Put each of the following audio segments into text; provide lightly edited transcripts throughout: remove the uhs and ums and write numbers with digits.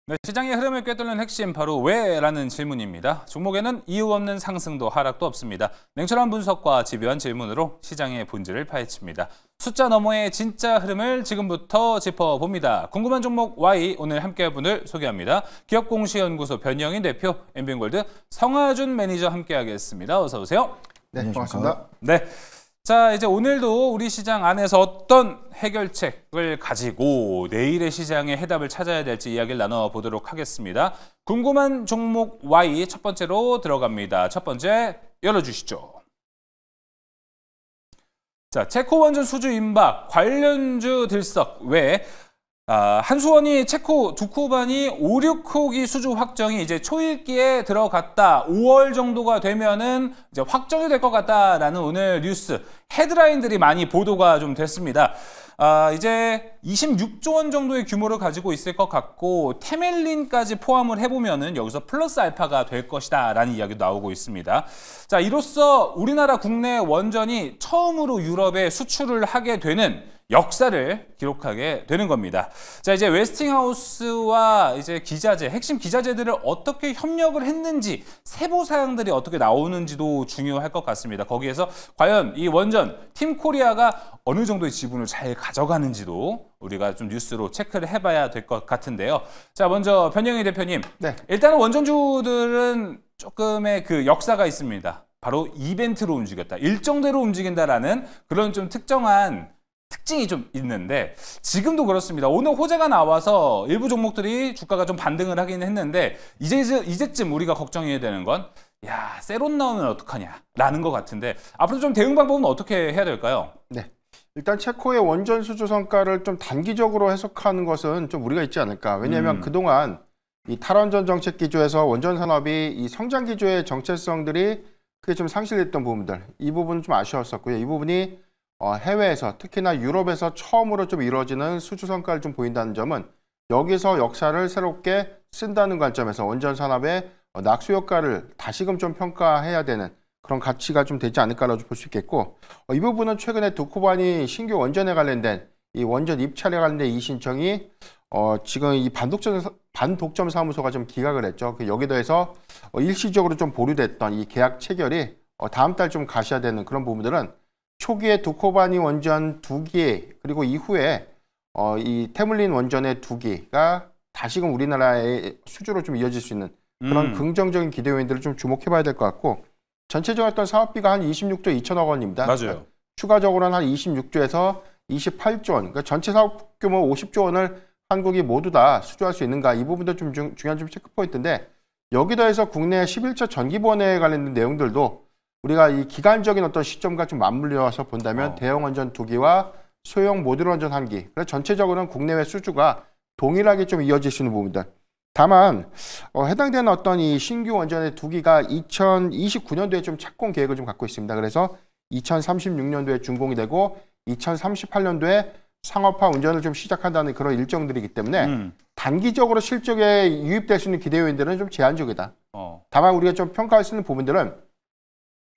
네, 시장의 흐름을 꿰뚫는 핵심 바로 왜라는 질문입니다. 종목에는 이유 없는 상승도 하락도 없습니다. 냉철한 분석과 집요한 질문으로 시장의 본질을 파헤칩니다. 숫자 너머의 진짜 흐름을 지금부터 짚어봅니다. 궁금한 종목 Y 오늘 함께할 분을 소개합니다. 기업공시연구소 변영인 대표, 엠비엔골드 성하준 매니저 함께하겠습니다. 어서 오세요. 네, 반갑습니다. 네. 자, 이제 오늘도 우리 시장 안에서 어떤 해결책을 가지고 내일의 시장의 해답을 찾아야 될지 이야기를 나눠보도록 하겠습니다. 궁금한 종목 Y 첫 번째로 들어갑니다. 첫 번째 열어주시죠. 자, 체코 원전 수주 임박, 관련주 들썩 왜? 한수원이 체코 두코반이 5, 6호기 수주 확정이 이제 초읽기에 들어갔다. 5월 정도가 되면은 이제 확정이 될 것 같다라는 오늘 뉴스 헤드라인들이 많이 보도가 좀 됐습니다. 이제 26조 원 정도의 규모를 가지고 있을 것 같고 테멜린까지 포함을 해보면은 여기서 플러스 알파가 될 것이다라는 이야기도 나오고 있습니다. 자, 이로써 우리나라 국내 원전이 처음으로 유럽에 수출을 하게 되는 역사를 기록하게 되는 겁니다. 자, 이제 웨스팅하우스와 이제 기자재, 핵심 기자재들을 어떻게 협력을 했는지 세부 사항들이 어떻게 나오는지도 중요할 것 같습니다. 거기에서 과연 이 원전 팀 코리아가 어느 정도의 지분을 잘 가져가는지도 우리가 좀 뉴스로 체크를 해봐야 될 것 같은데요. 자, 먼저 변영희 대표님. 네. 일단은 원전주들은 조금의 그 역사가 있습니다. 바로 이벤트로 움직였다. 일정대로 움직인다라는 그런 좀 특정한 특징이 좀 있는데 지금도 그렇습니다. 오늘 호재가 나와서 일부 종목들이 주가가 좀 반등을 하긴 했는데 이제쯤 우리가 걱정해야 되는 건 세론 나오면 어떡하냐라는 것 같은데 앞으로 좀 대응 방법은 어떻게 해야 될까요? 네. 일단 체코의 원전 수주 성과를 좀 단기적으로 해석하는 것은 좀 무리가 있지 않을까. 왜냐하면 그동안 이 탈원전 정책 기조에서 원전 산업이 이 성장 기조의 정체성들이 크게 좀 상실됐던 부분들, 이 부분은 좀 아쉬웠었고요. 이 부분이 해외에서 특히나 유럽에서 처음으로 좀 이루어지는 수주 성과를 좀 보인다는 점은 여기서 역사를 새롭게 쓴다는 관점에서 원전 산업의 낙수 효과를 다시금 좀 평가해야 되는 그런 가치가 좀 되지 않을까라고 볼 수 있겠고, 이 부분은 최근에 두코반이 신규 원전에 관련된 이 원전 입찰에 관련된 이 신청이 지금 이 반독점 사무소가 좀 기각을 했죠. 여기에 더해서 일시적으로 좀 보류됐던 이 계약 체결이 다음 달 좀 가셔야 되는 그런 부분들은 초기에 두코바니 원전 2기 그리고 이후에 이 테물린 원전의 2기가 다시금 우리나라의 수주로 좀 이어질 수 있는 그런 긍정적인 기대 요인들을 좀 주목해봐야 될 것 같고, 전체적인 어떤 사업비가 한 26조 2천억 원입니다. 맞아요. 그러니까 추가적으로는 한 26조에서 28조 원, 그러니까 전체 사업 규모 50조 원을 한국이 모두 다 수주할 수 있는가, 이 부분도 좀 중요한 좀 체크 포인트인데, 여기 더해서 국내 11차 전기보원에 관련된 내용들도 우리가 이 기간적인 어떤 시점과 좀 맞물려서 본다면 대형 원전 2기와 소형 모듈 원전 1기, 그래서 전체적으로는 국내외 수주가 동일하게 좀 이어질 수 있는 부분들. 다만 해당되는 어떤 이 신규 원전의 2기가 2029년도에 좀 착공 계획을 좀 갖고 있습니다. 그래서 2036년도에 준공이 되고 2038년도에 상업화 운전을 좀 시작한다는 그런 일정들이기 때문에 단기적으로 실적에 유입될 수 있는 기대 요인들은 좀 제한적이다. 다만 우리가 좀 평가할 수 있는 부분들은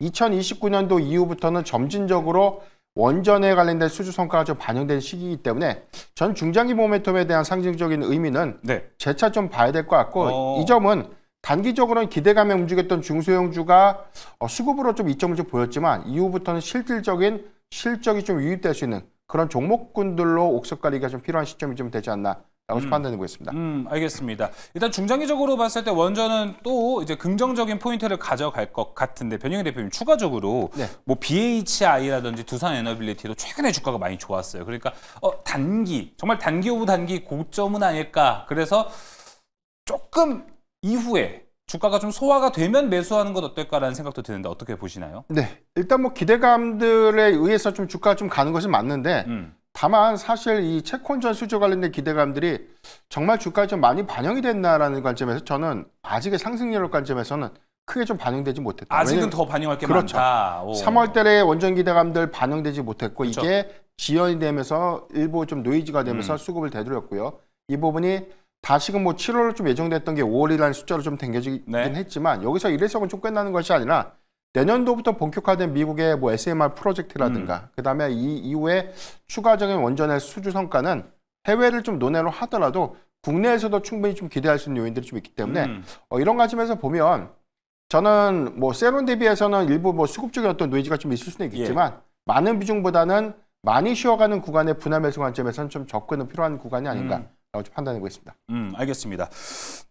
2029년도 이후부터는 점진적으로 원전에 관련된 수주 성과가 좀 반영된 시기이기 때문에 전 중장기 모멘텀에 대한 상징적인 의미는 재차 좀 봐야 될 것 같고, 이 점은 단기적으로는 기대감에 움직였던 중소형주가 수급으로 좀 이점을 좀 보였지만 이후부터는 실질적인 실적이 좀 유입될 수 있는 그런 종목군들로 옥석 가리기가 좀 필요한 시점이 좀 되지 않나 라고 판단되고 있습니다. 알겠습니다. 일단 중장기적으로 봤을 때 원전은 또 이제 긍정적인 포인트를 가져갈 것 같은데 변영희 대표님 추가적으로 뭐 BHI라든지 두산 에너빌리티도 최근에 주가가 많이 좋았어요. 그러니까 정말 단기 오브 단기 고점은 아닐까. 그래서 조금 이후에 주가가 좀 소화가 되면 매수하는 것 어떨까라는 생각도 드는데 어떻게 보시나요? 네, 일단 뭐 기대감들에 의해서 좀 주가가 좀 가는 것은 맞는데 다만 사실 이 채권전 수주 관련된 기대감들이 정말 주가에 좀 많이 반영이 됐나라는 관점에서 저는 아직의 상승률 관점에서는 크게 좀 반영되지 못했다. 아직은 더 반영할 게 많다. 3월 달에 원전 기대감들 반영되지 못했고 이게 지연이 되면서 일부 좀 노이즈가 되면서 수급을 되돌렸고요. 이 부분이 다시금 뭐 7월로 좀 예정됐던 게 5월이라는 숫자로 좀 당겨지긴 했지만 여기서 일회성은 좀 끝나는 것이 아니라 내년도부터 본격화된 미국의 뭐 SMR 프로젝트라든가 그다음에 이 이후에 추가적인 원전의 수주 성과는 해외를 좀 논외로 하더라도 국내에서도 충분히 좀 기대할 수 있는 요인들이 좀 있기 때문에 이런 관점에서 보면 저는 뭐 세론 대비해서는 일부 뭐 수급적인 어떤 노이즈가 좀 있을 수는 있겠지만 많은 비중보다는 많이 쉬어가는 구간의 분할 매수 관점에서는 좀 접근은 필요한 구간이 아닌가라고 좀 판단하고 있습니다. 알겠습니다.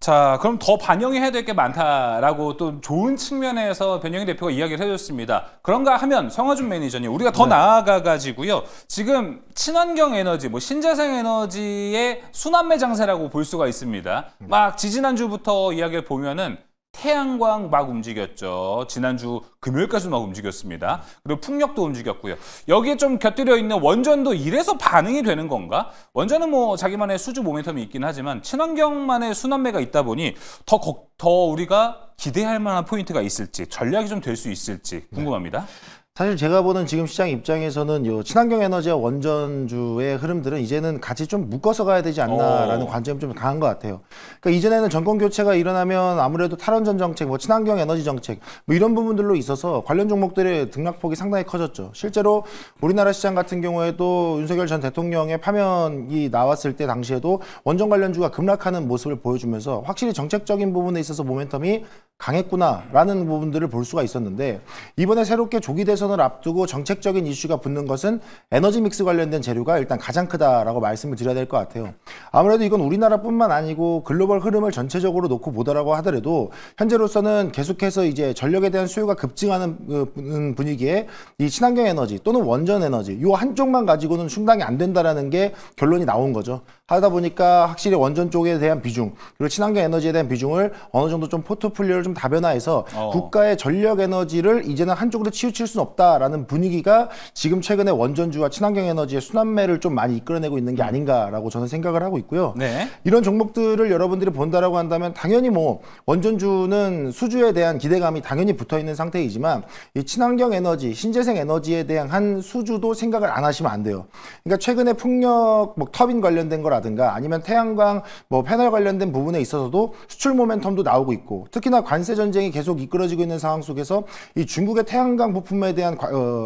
자, 그럼 더 반영해야 될 게 많다라고 또 좋은 측면에서 변영희 대표가 이야기를 해줬습니다. 그런가 하면 성화준 매니저님, 우리가 더 나아가가지고요. 지금 친환경 에너지, 뭐 신재생 에너지의 순환매 장세라고 볼 수가 있습니다. 막 지지난주부터 이야기를 보면은 태양광 막 움직였죠. 지난주 금요일까지 막 움직였습니다. 그리고 풍력도 움직였고요. 여기에 좀 곁들여 있는 원전도 이래서 반응이 되는 건가? 원전은 뭐 자기만의 수주 모멘텀이 있긴 하지만 친환경만의 순환매가 있다 보니 더 우리가 기대할 만한 포인트가 있을지, 전략이 좀 될 수 있을지 궁금합니다. 사실 제가 보는 지금 시장 입장에서는 요 친환경 에너지와 원전주의 흐름들은 이제는 같이 좀 묶어서 가야 되지 않나라는 관점이 좀 강한 것 같아요. 그러니까 이전에는 정권 교체가 일어나면 아무래도 탈원전 정책, 뭐 친환경 에너지 정책, 뭐 이런 부분들로 있어서 관련 종목들의 등락폭이 상당히 커졌죠. 실제로 우리나라 시장 같은 경우에도 윤석열 전 대통령의 파면이 나왔을 때 당시에도 원전 관련주가 급락하는 모습을 보여주면서 확실히 정책적인 부분에 있어서 모멘텀이 강했구나라는 부분들을 볼 수가 있었는데, 이번에 새롭게 조기 대선을 앞두고 정책적인 이슈가 붙는 것은 에너지 믹스 관련된 재료가 일단 가장 크다라고 말씀을 드려야 될 것 같아요. 아무래도 이건 우리나라뿐만 아니고 글로벌 흐름을 전체적으로 놓고 보더라고 하더라도 현재로서는 계속해서 이제 전력에 대한 수요가 급증하는 분위기에 이 친환경 에너지 또는 원전 에너지 이 한쪽만 가지고는 충당이 안 된다라는 게 결론이 나온 거죠. 하다 보니까 확실히 원전 쪽에 대한 비중, 그리고 친환경 에너지에 대한 비중을 어느 정도 좀 포트폴리오를 좀 다변화해서 국가의 전력 에너지를 이제는 한쪽으로 치우칠 수는 없다라는 분위기가 지금 최근에 원전주와 친환경 에너지의 순환매를 좀 많이 이끌어내고 있는 게 아닌가라고 저는 생각을 하고 있고요. 네. 이런 종목들을 여러분들이 본다라고 한다면 당연히 뭐 원전주는 수주에 대한 기대감이 당연히 붙어 있는 상태이지만 이 친환경 에너지, 신재생 에너지에 대한 한 수주도 생각을 안 하시면 안 돼요. 그러니까 최근에 풍력, 뭐 터빈 관련된 거라든가 아니면 태양광, 뭐 패널 관련된 부분에 있어서도 수출 모멘텀도 나오고 있고, 특히나 관세 전쟁이 계속 이끌어지고 있는 상황 속에서 이 중국의 태양광 부품에 대한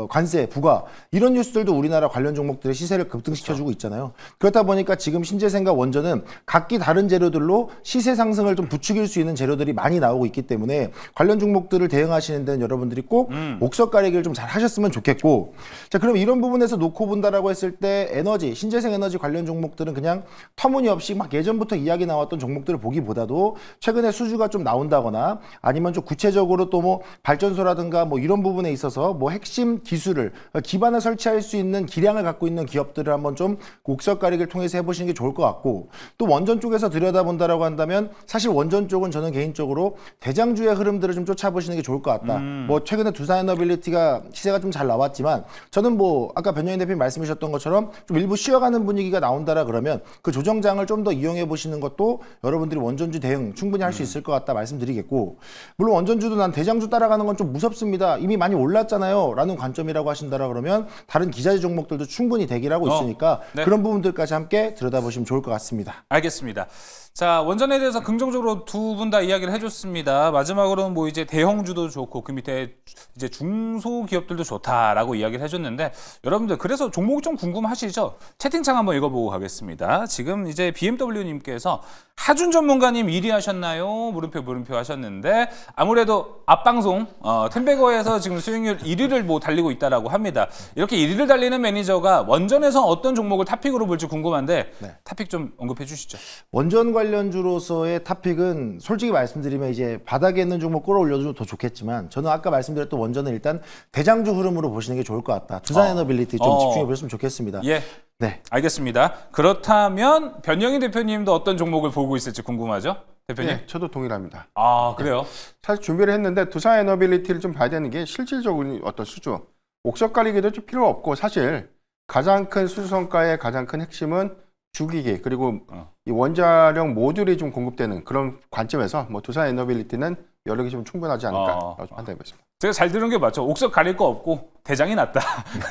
관세 부과, 이런 뉴스들도 우리나라 관련 종목들의 시세를 급등시켜주고 있잖아요. 그렇다 보니까 지금 신재생과 원전은 각기 다른 재료들로 시세 상승을 좀 부추길 수 있는 재료들이 많이 나오고 있기 때문에 관련 종목들을 대응하시는 데는 여러분들이 꼭 옥석 가리기를 좀 잘 하셨으면 좋겠고, 자, 그럼 이런 부분에서 놓고 본다라고 했을 때 에너지, 신재생 에너지 관련 종목들은 그냥 터무니없이 막 예전부터 이야기 나왔던 종목들을 보기보다도 최근에 수주가 좀 나온다거나 아니면 좀 구체적으로 또 뭐 발전소라든가 뭐 이런 부분에 있어서 뭐 핵심 기술을, 기반을 설치할 수 있는 기량을 갖고 있는 기업들을 한번 좀 옥석 가리기를 통해서 해보시는 게 좋을 것 같고, 또 원전 쪽에서 들여다본다라고 한다면 사실 원전 쪽은 저는 개인적으로 대장주의 흐름들을 좀 쫓아보시는 게 좋을 것 같다. 뭐 최근에 두산에너빌리티가 시세가 좀 잘 나왔지만 저는 뭐 아까 변영희 대표님 말씀해 주셨던 것처럼 좀 일부 쉬어가는 분위기가 나온다라 그러면 그 조정장을 좀 더 이용해 보시는 것도 여러분들이 원전주 대응 충분히 할 수 있을 것 같다 말씀드리겠고, 물론 원전주도 난 대장주 따라가는 건 좀 무섭습니다, 이미 많이 올랐잖아요 라는 관점이라고 하신다라 그러면 다른 기자재 종목들도 충분히 대기를 하고 있으니까 네. 그런 부분들까지 함께 들여다보시면 좋을 것 같습니다. 알겠습니다. 자, 원전에 대해서 긍정적으로 두 분 다 이야기를 해줬습니다. 마지막으로는 뭐 이제 대형주도 좋고 그 밑에 이제 중소기업들도 좋다라고 이야기를 해줬는데, 여러분들 그래서 종목이 좀 궁금하시죠? 채팅창 한번 읽어보고 가겠습니다. 지금 이제 BMW님께서 하준 전문가님 1위 하셨나요? 물음표 하셨는데, 아무래도 앞방송 텐베거에서 지금 수익률 1위를 뭐 달리고 있다라고 합니다. 이렇게 1위를 달리는 매니저가 원전에서 어떤 종목을 탑픽으로 볼지 궁금한데 탑픽 좀 언급해 주시죠. 원전 관련주로서의 탑픽은 솔직히 말씀드리면 이제 바닥에 있는 종목 끌어올려도 더 좋겠지만, 저는 아까 말씀드렸던 원전은 일단 대장주 흐름으로 보시는 게 좋을 것 같다. 두산에너빌리티 좀 집중해 보셨으면 좋겠습니다. 예. 네. 알겠습니다. 그렇다면 변영희 대표님도 어떤 종목을 보고 있을지 궁금하죠? 대표님? 네, 저도 동일합니다. 아, 그래요? 사실 준비를 했는데 두산에너빌리티를 좀 봐야 되는 게 실질적인 어떤 수주, 옥석 가리기도 좀 필요 없고, 사실 가장 큰 수주 성과의 가장 큰 핵심은 주기기, 그리고 이 원자력 모듈이 좀 공급되는 그런 관점에서 뭐 두산에너빌리티는 여력이 좀 충분하지 않을까 판단해 보겠습니다. 제가 잘 들은 게 맞죠? 옥석 가릴 거 없고 대장이 낫다.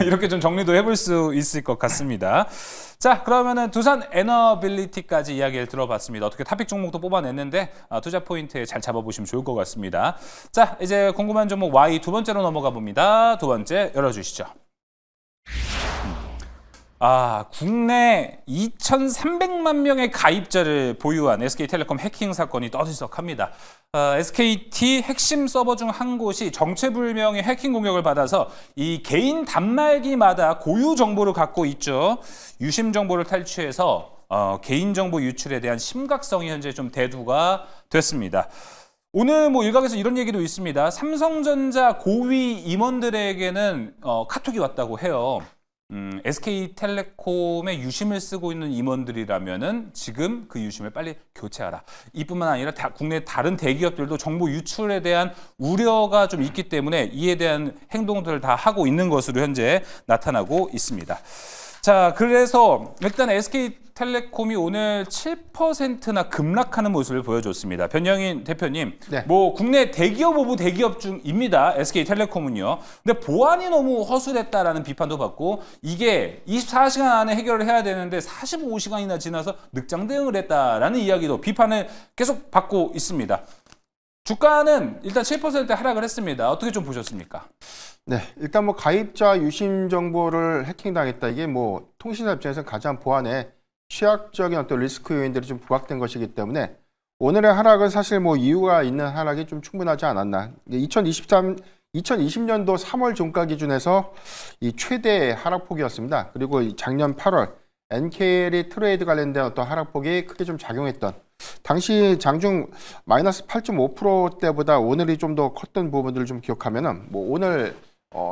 이렇게 좀 정리도 해볼 수 있을 것 같습니다. 자, 그러면은 두산에너빌리티까지 이야기를 들어봤습니다. 어떻게 탑픽 종목도 뽑아냈는데 투자 포인트에 잘 잡아보시면 좋을 것 같습니다. 자, 이제 궁금한 종목 Y 두 번째로 넘어가 봅니다. 두 번째 열어주시죠. 국내 2,300만 명의 가입자를 보유한 SK텔레콤 해킹 사건이 떠들썩합니다. SKT 핵심 서버 중 한 곳이 정체불명의 해킹 공격을 받아서 이 개인 단말기마다 고유 정보를 갖고 있죠. 유심 정보를 탈취해서 개인정보 유출에 대한 심각성이 현재 좀 대두가 됐습니다. 오늘 뭐 일각에서 이런 얘기도 있습니다. 삼성전자 고위 임원들에게는 카톡이 왔다고 해요. SK텔레콤의 유심을 쓰고 있는 임원들이라면은 지금 그 유심을 빨리 교체하라. 이뿐만 아니라 국내 다른 대기업들도 정보 유출에 대한 우려가 좀 있기 때문에 이에 대한 행동들을 다 하고 있는 것으로 현재 나타나고 있습니다. 자, 그래서 일단 SK텔레콤이 오늘 7%나 급락하는 모습을 보여줬습니다. 변영인 대표님, 네. 뭐 국내 대기업 오브 대기업 중입니다. SK텔레콤은요. 근데 보안이 너무 허술했다라는 비판도 받고 이게 24시간 안에 해결을 해야 되는데 45시간이나 지나서 늑장 대응을 했다라는 이야기도 비판을 계속 받고 있습니다. 주가는 일단 7% 하락을 했습니다. 어떻게 좀 보셨습니까? 네, 일단 뭐 가입자 유심 정보를 해킹당했다. 이게 뭐 통신사 입장에서 가장 보안에 취약적인 어떤 리스크 요인들이 좀 부각된 것이기 때문에 오늘의 하락은 사실 뭐 이유가 있는 하락이 좀 충분하지 않았나. 2020년도 3월 종가 기준에서 이 최대 하락폭이었습니다. 그리고 작년 8월 NKL이 트레이드 관련된 어떤 하락폭이 크게 좀 작용했던 당시 장중 마이너스 8.5%대보다 오늘이 좀 더 컸던 부분들을 좀 기억하면은 뭐 오늘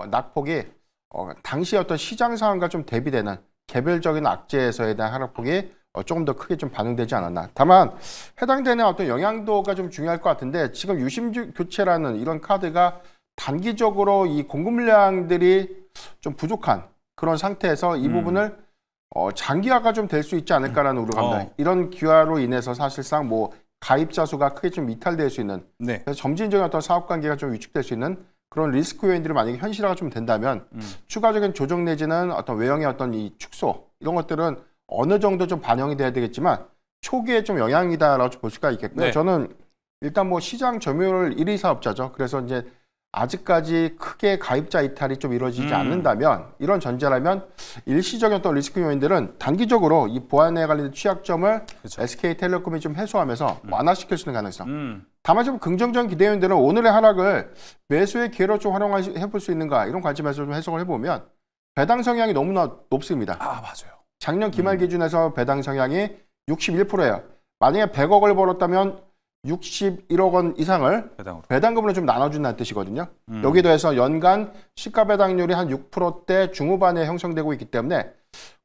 낙폭이 당시 어떤 시장 상황과 좀 대비되는 개별적인 악재에서에 대한 하락폭이 조금 더 크게 좀 반영되지 않았나. 다만 해당되는 어떤 영향도가 좀 중요할 것 같은데 지금 유심 교체라는 이런 카드가 단기적으로 이 공급 물량들이 좀 부족한 그런 상태에서 이 부분을 장기화가 좀 될 수 있지 않을까라는 우려가 이런 기화로 인해서 사실상 뭐 가입자 수가 크게 좀 이탈될 수 있는 네. 그래서 점진적인 어떤 사업 관계가 좀 위축될 수 있는 그런 리스크 요인들이 만약에 현실화가 좀 된다면 추가적인 조정 내지는 어떤 외형의 어떤 이 축소 이런 것들은 어느 정도 좀 반영이 돼야 되겠지만 초기에 좀 영향이다라고 볼 수가 있겠고요. 네. 저는 일단 뭐 시장 점유율 1위 사업자죠. 그래서 이제 아직까지 크게 가입자 이탈이 좀 이루어지지 않는다면 이런 전제라면 일시적인 어떤 리스크 요인들은 단기적으로 이 보안에 관련된 취약점을 그렇죠. SK텔레콤이 좀 해소하면서 완화시킬 수 있는 가능성. 다만 좀 긍정적인 기대 요인들은 오늘의 하락을 매수의 기회로 좀 활용해볼 수 있는가 이런 관점에서 좀 해석을 해보면 배당 성향이 너무나 높습니다. 맞아요. 작년 기말 기준에서 배당 성향이 61%예요. 만약에 100억을 벌었다면 61억 원 이상을 배당금으로 좀 나눠준다는 뜻이거든요. 여기에 더해서 연간 시가 배당률이 한 6%대 중후반에 형성되고 있기 때문에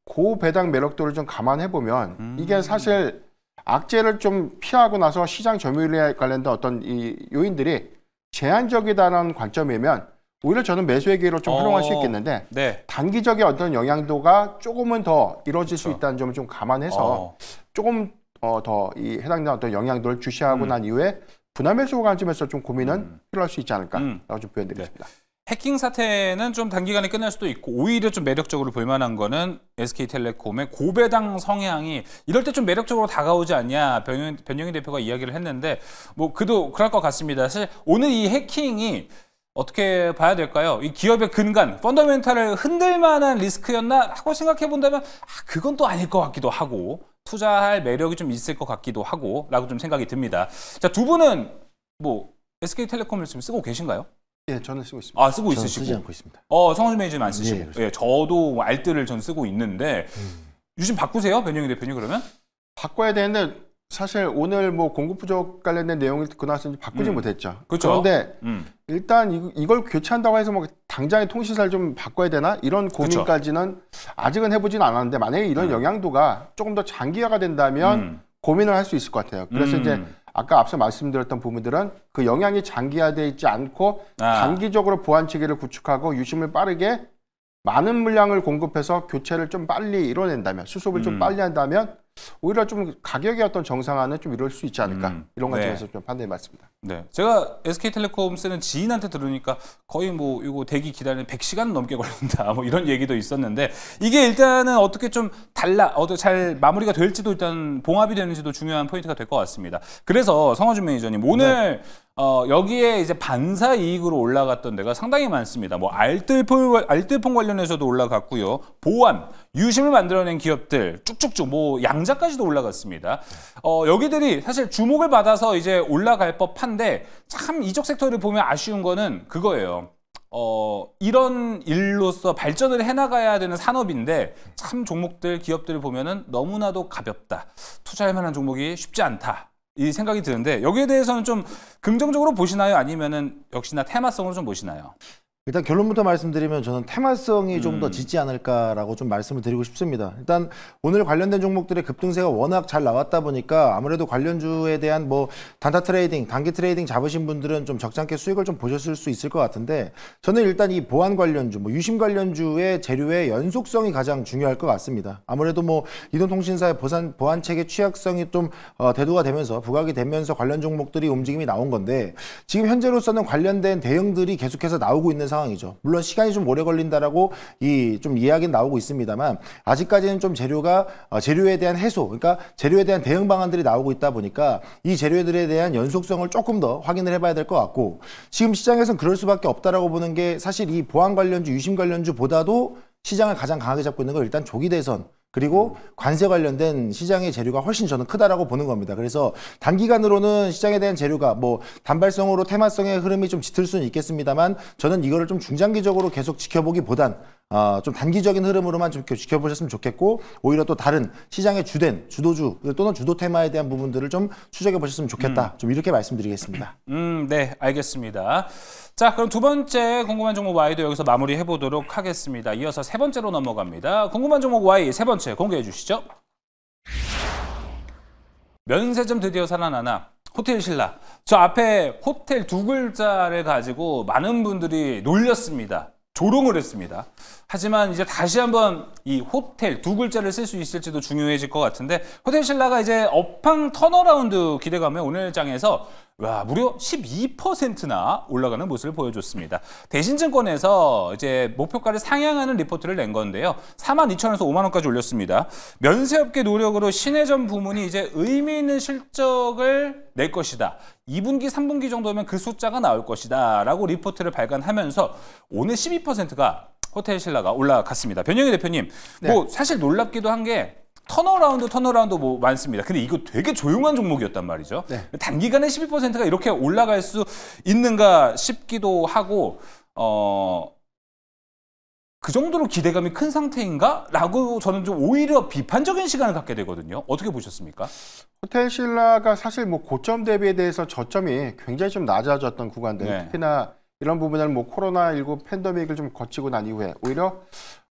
고 배당 매력도를 좀 감안해보면 이게 사실 악재를 좀 피하고 나서 시장 점유율에 관련된 어떤 이 요인들이 제한적이다는 관점이면 오히려 저는 매수의 기회로 좀 활용할 수 있겠는데 네. 단기적인 어떤 영향도가 조금은 더 이루어질 수 있다는 점을 좀 감안해서 조금 더 이 해당되는 어떤 영향도를 주시하고 난 이후에 분할 매수 관점에서 좀 고민은 필요할 수 있지 않을까라고 좀 표현드리겠습니다. 네. 해킹 사태는 좀 단기간에 끝날 수도 있고 오히려 좀 매력적으로 볼만한 거는 SK텔레콤의 고배당 성향이 이럴 때 좀 매력적으로 다가오지 않냐 변영인 대표가 이야기를 했는데 뭐 그도 그럴 것 같습니다. 사실 오늘 이 해킹이 어떻게 봐야 될까요? 이 기업의 근간, 펀더멘탈을 흔들 만한 리스크였나 하고 생각해 본다면 그건 또 아닐 것 같기도 하고 투자할 매력이 좀 있을 것 같기도 하고 라고 좀 생각이 듭니다. 자, 두 분은 뭐 SK텔레콤을 지금 쓰고 계신가요? 예, 저는 쓰고 있습니다. 쓰고 저는 있으시고. 쓰지 않고 있습니다. 성준 매니저는 안 쓰시고. 예, 예, 저도 알뜰을 전 쓰고 있는데 요즘 바꾸세요? 변영인 대표님 그러면? 바꿔야 되는데 사실 오늘 뭐 공급 부족 관련된 내용을 듣고 나서 바꾸지 못했죠. 그렇죠. 그런데 일단 이걸 교체한다고 해서 뭐 당장에 통신사를 좀 바꿔야 되나 이런 고민까지는 아직은 해보진 않았는데 만약에 이런 영향도가 조금 더 장기화가 된다면 고민을 할 수 있을 것 같아요. 그래서 이제 아까 앞서 말씀드렸던 부분들은 그 영향이 장기화되어 있지 않고 단기적으로 보안 체계를 구축하고 유심을 빠르게 많은 물량을 공급해서 교체를 좀 빨리 이뤄낸다면 수습을 좀 빨리 한다면 오히려 좀 가격의 어떤 정상화는 좀 이룰 수 있지 않을까 이런 관점에서 좀 판단해 봤습니다. 네, 제가 SK텔레콤 쓰는 지인한테 들으니까 거의 뭐 이거 대기 기다리는 100시간 넘게 걸린다 뭐 이런 얘기도 있었는데 이게 일단은 어떻게 좀 어떻게 잘 마무리가 될지도 일단 봉합이 되는지도 중요한 포인트가 될 것 같습니다. 그래서 성화준 매니저님 오늘 여기에 이제 반사 이익으로 올라갔던 데가 상당히 많습니다. 뭐 알뜰폰 관련해서도 올라갔고요. 보안, 유심을 만들어낸 기업들 쭉쭉쭉 뭐 양자까지도 올라갔습니다. 여기들이 사실 주목을 받아서 이제 올라갈 법한데 참 이쪽 섹터를 보면 아쉬운 거는 그거예요. 이런 일로서 발전을 해나가야 되는 산업인데 참 종목들, 기업들을 보면은 너무나도 가볍다. 투자할 만한 종목이 쉽지 않다. 이 생각이 드는데 여기에 대해서는 좀 긍정적으로 보시나요? 아니면은 역시나 테마성으로 좀 보시나요? 일단 결론부터 말씀드리면 저는 테마성이 좀 더 짙지 않을까라고 좀 말씀을 드리고 싶습니다. 일단 오늘 관련된 종목들의 급등세가 워낙 잘 나왔다 보니까 아무래도 관련주에 대한 뭐 단타 트레이딩, 단기 트레이딩 잡으신 분들은 좀 적잖게 수익을 좀 보셨을 수 있을 것 같은데 저는 일단 이 보안 관련주, 뭐 유심 관련주의 재료의 연속성이 가장 중요할 것 같습니다. 아무래도 뭐 이동통신사의 보안 체계 취약성이 좀 대두가 되면서 부각이 되면서 관련 종목들이 움직임이 나온 건데 지금 현재로서는 관련된 대응들이 계속해서 나오고 있는 상황이죠. 물론 시간이 좀 오래 걸린다라고 좀 이야기는 나오고 있습니다만 아직까지는 좀 재료에 대한 해소, 그러니까 재료에 대한 대응 방안들이 나오고 있다 보니까 이 재료들에 대한 연속성을 조금 더 확인을 해봐야 될 것 같고 지금 시장에서는 그럴 수밖에 없다라고 보는 게 사실 이 보안 관련주, 유심 관련주보다도 시장을 가장 강하게 잡고 있는 건 일단 조기 대선 그리고 관세 관련된 시장의 재료가 훨씬 저는 크다라고 보는 겁니다. 그래서 단기간으로는 시장에 대한 재료가 뭐 단발성으로 테마성의 흐름이 좀 짙을 수는 있겠습니다만 저는 이거를 좀 중장기적으로 계속 지켜보기보단 좀 단기적인 흐름으로만 좀 지켜보셨으면 좋겠고 오히려 또 다른 시장의 주도주 또는 주도 테마에 대한 부분들을 좀 추적해 보셨으면 좋겠다. 좀 이렇게 말씀드리겠습니다. 네, 알겠습니다. 자, 그럼 두 번째 궁금한 종목 Y도 여기서 마무리해 보도록 하겠습니다. 이어서 세 번째로 넘어갑니다. 궁금한 종목 Y 세 번째 공개해 주시죠. 면세점 드디어 살아나나? 호텔 신라. 저 앞에 호텔 두 글자를 가지고 많은 분들이 놀렸습니다. 조롱을 했습니다. 하지만 이제 다시 한번 이 호텔 두 글자를 쓸 수 있을지도 중요해질 것 같은데 호텔 신라가 이제 업황 턴어라운드 기대감에 오늘 장에서 무려 12%나 올라가는 모습을 보여줬습니다. 대신증권에서 이제 목표가를 상향하는 리포트를 낸 건데요. 42,000원에서 5만 원까지 올렸습니다. 면세업계 노력으로 신해점 부문이 이제 의미 있는 실적을 낼 것이다. 2분기, 3분기 정도면 그 숫자가 나올 것이다. 라고 리포트를 발간하면서 오늘 12%가 호텔 신라가 올라갔습니다. 변영희 대표님, 뭐 사실 놀랍기도 한 게 턴어라운드 뭐 많습니다. 근데 이거 되게 조용한 종목이었단 말이죠. 단기간에 12%가 이렇게 올라갈 수 있는가 싶기도 하고 그 정도로 기대감이 큰 상태인가? 라고 저는 좀 오히려 비판적인 시간을 갖게 되거든요. 어떻게 보셨습니까? 호텔 신라가 사실 뭐 고점 대비에 대해서 저점이 굉장히 좀 낮아졌던 구간들 특히나 이런 부분을 뭐 코로나19 팬데믹을 좀 거치고 난 이후에 오히려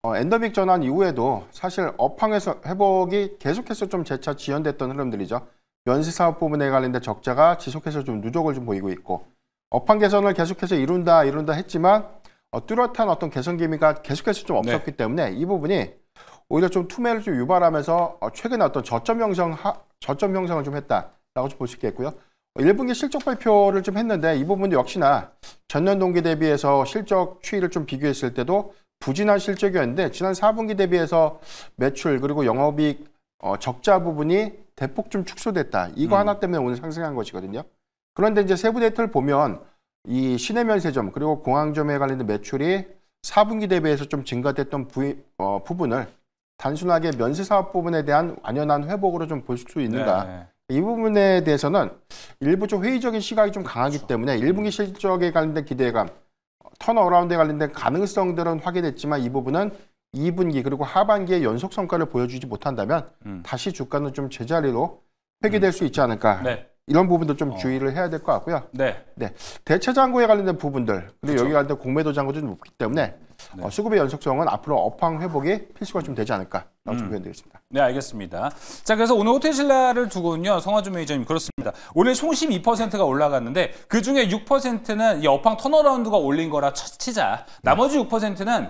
엔더믹 전환 이후에도 사실 업황에서 회복이 계속해서 좀 재차 지연됐던 흐름들이죠. 면세 사업 부분에 관련된 적자가 지속해서 좀 누적을 좀 보이고 있고 업황 개선을 계속해서 이룬다 했지만 뚜렷한 어떤 개선 기미가 계속해서 좀 없었기 때문에 이 부분이 오히려 좀 투매를 좀 유발하면서 최근에 어떤 저점 형성을 좀 했다라고 좀 볼 수 있겠고요. 1분기 실적 발표를 좀 했는데 이 부분도 역시나 전년 동기 대비해서 실적 추이를 좀 비교했을 때도 부진한 실적이었는데 지난 4분기 대비해서 매출 그리고 영업이익 적자 부분이 대폭 좀 축소됐다. 이거 하나 때문에 오늘 상승한 것이거든요. 그런데 이제 세부 데이터를 보면 이 시내면세점 그리고 공항점에 관련된 매출이 4분기 대비해서 좀 증가됐던 부분을 단순하게 면세 사업 부분에 대한 완연한 회복으로 좀 볼 수 있는가. 이 부분에 대해서는 일부 좀 회의적인 시각이 좀 강하기 때문에 1분기 실적에 관련된 기대감, 턴어라운드에 관련된 가능성들은 확인했지만 이 부분은 2분기 그리고 하반기에 연속 성과를 보여주지 못한다면 다시 주가는 좀 제자리로 회귀될 수 있지 않을까. 이런 부분도 좀 주의를 해야 될 것 같고요. 대체 잔고에 관련된 부분들 그리고 여기 관련된 공매도 잔고도 좀 높기 때문에 수급의 연속성은 앞으로 업황 회복이 필수가 좀 되지 않을까라고 좀 표현드리겠습니다. 네, 알겠습니다. 자, 그래서 오늘 호텔 신라를 두고는요, 성화준 매니저님 그렇습니다. 오늘 총 12%가 올라갔는데 그 중에 6%는 이 업황 턴어라운드가 올린 거라 치자. 나머지 6%는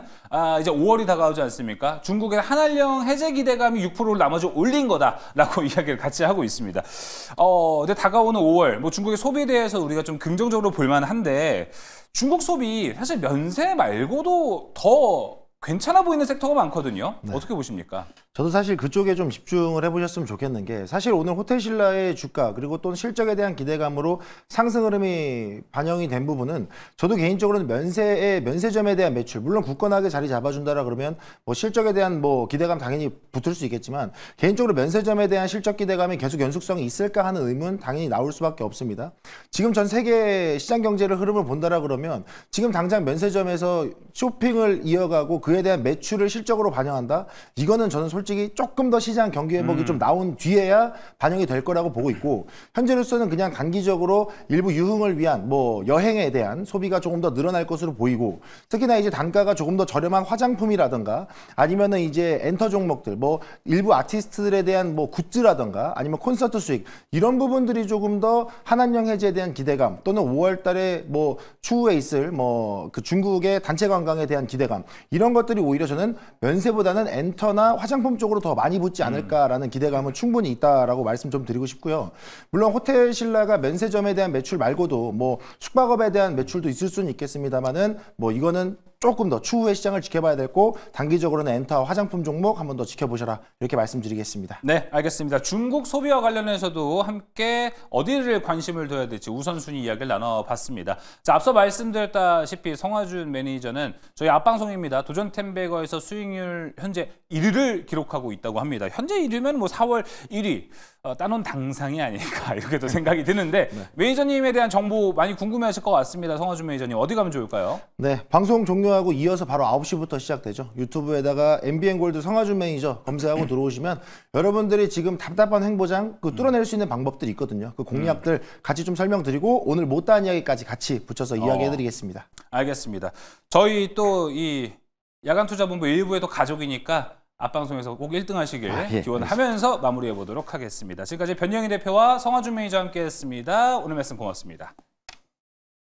이제 5월이 다가오지 않습니까? 중국의 한한령 해제 기대감이 6%를 나머지 올린 거다라고 이야기를 같이 하고 있습니다. 근데 다가오는 5월, 뭐 중국의 소비에 대해서 우리가 좀 긍정적으로 볼만한데 중국 소비 사실 면세 말고도 더 괜찮아 보이는 sek터가 많거든요. 어떻게 보십니까? 저도 사실 그쪽에 좀 집중을 해보셨으면 좋겠는 게 사실 오늘 호텔신라의 주가 그리고 또 실적에 대한 기대감으로 상승 흐름이 반영이 된 부분은 저도 개인적으로는 면세점에 대한 매출 물론 굳건하게 자리 잡아준다라 그러면 뭐 실적에 대한 뭐 기대감 당연히 붙을 수 있겠지만 개인적으로 면세점에 대한 실적 기대감이 계속 연속성이 있을까 하는 의문 당연히 나올 수밖에 없습니다. 지금 전 세계 시장 경제를 흐름을 본다라 그러면 지금 당장 면세점에서 쇼핑을 이어가고 그에 대한 매출을 실적으로 반영한다? 이거는 저는 솔직히 조금 더 시장 경기 회복이 좀 나온 뒤에야 반영이 될 거라고 보고 있고 현재로서는 그냥 단기적으로 일부 유흥을 위한 뭐 여행에 대한 소비가 조금 더 늘어날 것으로 보이고 특히나 이제 단가가 조금 더 저렴한 화장품이라든가 아니면은 이제 엔터 종목들 뭐 일부 아티스트들에 대한 뭐 굿즈라든가 아니면 콘서트 수익 이런 부분들이 조금 더 한한령 해제에 대한 기대감 또는 5월 달에 뭐 추후에 있을 뭐 그 중국의 단체 관광에 대한 기대감 이런 것들이 오히려 저는 면세보다는 엔터나 화장품 쪽으로 더 많이 붙지 않을까라는 기대감은 충분히 있다라고 말씀 좀 드리고 싶고요. 물론 호텔신라가 면세점에 대한 매출 말고도 뭐 숙박업에 대한 매출도 있을 수는 있겠습니다만은 뭐 이거는 조금 더 추후의 시장을 지켜봐야 되고 단기적으로는 엔터와 화장품 종목 한번 더 지켜보셔라 이렇게 말씀드리겠습니다. 네, 알겠습니다. 중국 소비와 관련해서도 함께 어디를 관심을 둬야 될지 우선순위 이야기를 나눠봤습니다. 자, 앞서 말씀드렸다시피 성화준 매니저는 저희 앞방송입니다. 도전템베거에서 수익률 현재 1위를 기록하고 있다고 합니다. 현재 1위면 뭐 4월 1위 따놓은 당상이 아닐까 이렇게도 생각이 드는데 매니저님에 대한 정보 많이 궁금해하실 것 같습니다. 성화준 매니저님 어디 가면 좋을까요? 네, 방송 종료하고 이어서 바로 9시부터 시작되죠. 유튜브에다가 MBN골드 성화준 매니저 검색하고 들어오시면 여러분들이 지금 답답한 행보장 그 뚫어낼 수 있는 방법들이 있거든요. 그 공략들 같이 좀 설명드리고 오늘 못다한 이야기까지 같이 붙여서 이야기해드리겠습니다. 알겠습니다. 저희 또 이 야간투자본부 1부에도 가족이니까 앞방송에서 꼭 1등 하시길 기원하면서 마무리해 보도록 하겠습니다. 지금까지 변영희 대표와 성화준 매니저와 함께했습니다. 오늘 말씀 고맙습니다.